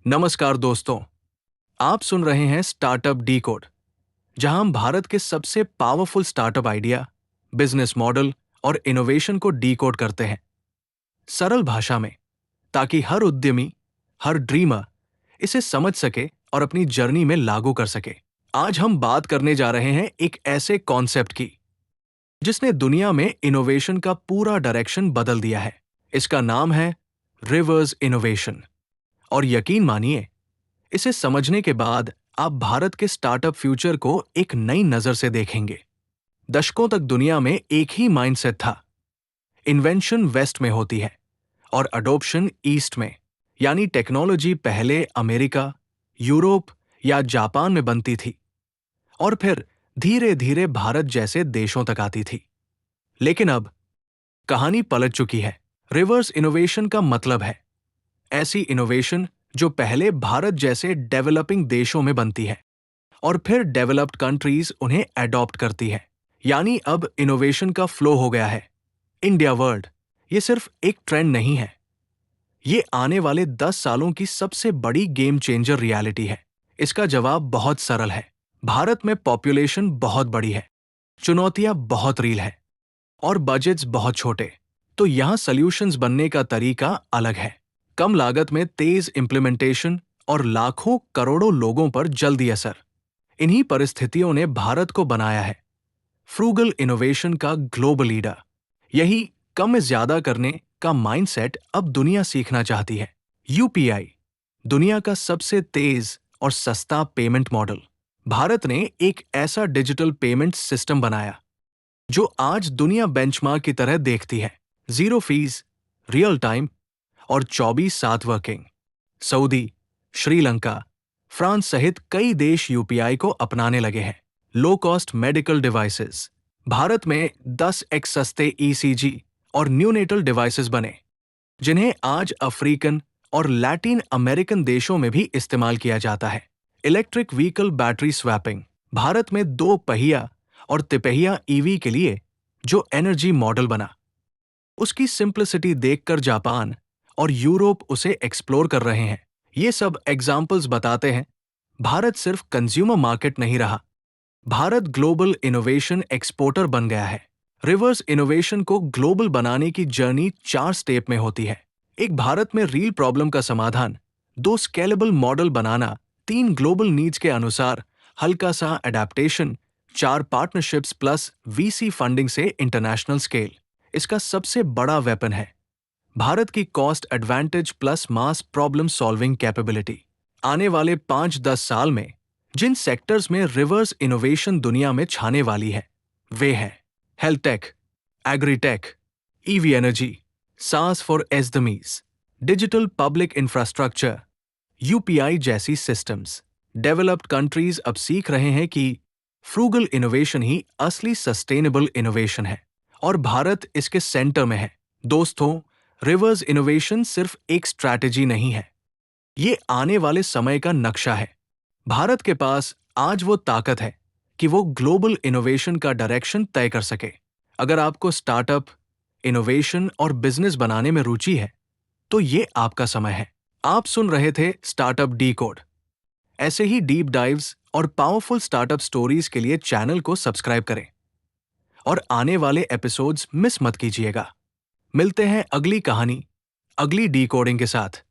नमस्कार दोस्तों, आप सुन रहे हैं स्टार्टअप डी कोड, जहां हम भारत के सबसे powerful startup idea, business model और इनोवेशन को डी कोड करते हैं सरल भाषा में, ताकि हर उद्यमी, हर ड्रीमर इसे समझ सके और अपनी जर्नी में लागू कर सके। आज हम बात करने जा रहे हैं एक ऐसे कॉन्सेप्ट की जिसने दुनिया में इनोवेशन का पूरा डायरेक्शन बदल दिया है। इसका नाम है रिवर्स इनोवेशन। और यकीन मानिए, इसे समझने के बाद आप भारत के स्टार्टअप फ्यूचर को एक नई नजर से देखेंगे। दशकों तक दुनिया में एक ही माइंडसेट था, इन्वेंशन वेस्ट में होती है और अडॉप्शन ईस्ट में, यानी टेक्नोलॉजी पहले अमेरिका, यूरोप या जापान में बनती थी और फिर धीरे धीरे भारत जैसे देशों तक आती थी। लेकिन अब कहानी पलट चुकी है। रिवर्स इनोवेशन का मतलब है ऐसी इनोवेशन जो पहले भारत जैसे डेवलपिंग देशों में बनती है और फिर डेवलप्ड कंट्रीज उन्हें अडॉप्ट करती है। यानी अब इनोवेशन का फ्लो हो गया है। इंडिया वर्ल्ड ये सिर्फ एक ट्रेंड नहीं है, ये आने वाले 10 सालों की सबसे बड़ी गेम चेंजर रियलिटी है। इसका जवाब बहुत सरल है। भारत में पॉपुलेशन बहुत बड़ी है, चुनौतियां बहुत रील है और बजट्स बहुत छोटे। तो यहां सॉल्यूशंस बनने का तरीका अलग है। कम लागत में तेज इंप्लीमेंटेशन और लाखों करोड़ों लोगों पर जल्दी असर। इन्हीं परिस्थितियों ने भारत को बनाया है फ्रूगल इनोवेशन का ग्लोबल लीडर। यही कम में ज्यादा करने का माइंडसेट अब दुनिया सीखना चाहती है। यूपीआई दुनिया का सबसे तेज और सस्ता पेमेंट मॉडल। भारत ने एक ऐसा डिजिटल पेमेंट सिस्टम बनाया जो आज दुनिया बेंचमार्क की तरह देखती है। जीरो फीस, रियल टाइम और 24/7 वर्किंग। सऊदी, श्रीलंका, फ्रांस सहित कई देश यूपीआई को अपनाने लगे हैं। Low cost medical devices. Bharat में 10x सस्ते ईसीजी और न्यूनेटल डिवाइसेस बने, जिन्हें आज अफ्रीकन और लैटिन अमेरिकन देशों में भी इस्तेमाल किया जाता है। Electric vehicle battery swapping. Bharat में 2 पहिया और तिपहिया ईवी के लिए जो एनर्जी मॉडल बना, उसकी सिंप्लिसिटी देखकर जापान और यूरोप उसे एक्सप्लोर कर रहे हैं। ये सब एग्जाम्पल्स बताते हैं भारत सिर्फ कंज्यूमर मार्केट नहीं रहा, भारत ग्लोबल इनोवेशन एक्सपोर्टर बन गया है। रिवर्स इनोवेशन को ग्लोबल बनाने की जर्नी 4 स्टेप में होती है। एक, भारत में रील प्रॉब्लम का समाधान। 2, स्केलेबल मॉडल बनाना। 3, ग्लोबल नीड्स के अनुसार हल्का सा adaptation. 4, partnerships plus VC funding से इंटरनेशनल स्केल। इसका सबसे बड़ा वेपन है भारत की cost advantage plus mass problem solving capability. आने वाले 5-10 साल में जिन सेक्टर्स में रिवर्स इनोवेशन दुनिया में छाने वाली है, वे हैं health tech, agritech, EV energy, SaaS for SMEs, digital public infrastructure, UPI जैसी सिस्टम्स। डेवलप्ड कंट्रीज अब सीख रहे हैं कि फ्रूगल इनोवेशन ही असली सस्टेनेबल इनोवेशन है और भारत इसके सेंटर में है। दोस्तों, रिवर्स इनोवेशन सिर्फ एक स्ट्रैटेजी नहीं है, ये आने वाले समय का नक्शा है। भारत के पास आज वो ताकत है कि वो ग्लोबल इनोवेशन का डायरेक्शन तय कर सके। अगर आपको स्टार्टअप, इनोवेशन और बिजनेस बनाने में रुचि है, तो ये आपका समय है। आप सुन रहे थे स्टार्टअप डी कोड। ऐसे ही डीप डाइव्स और पावरफुल स्टार्टअप स्टोरीज के लिए चैनल को सब्सक्राइब करें और आने वाले एपिसोड्स मिस मत कीजिएगा। मिलते हैं अगली कहानी, अगली डी कोडिंग के साथ।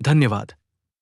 धन्यवाद।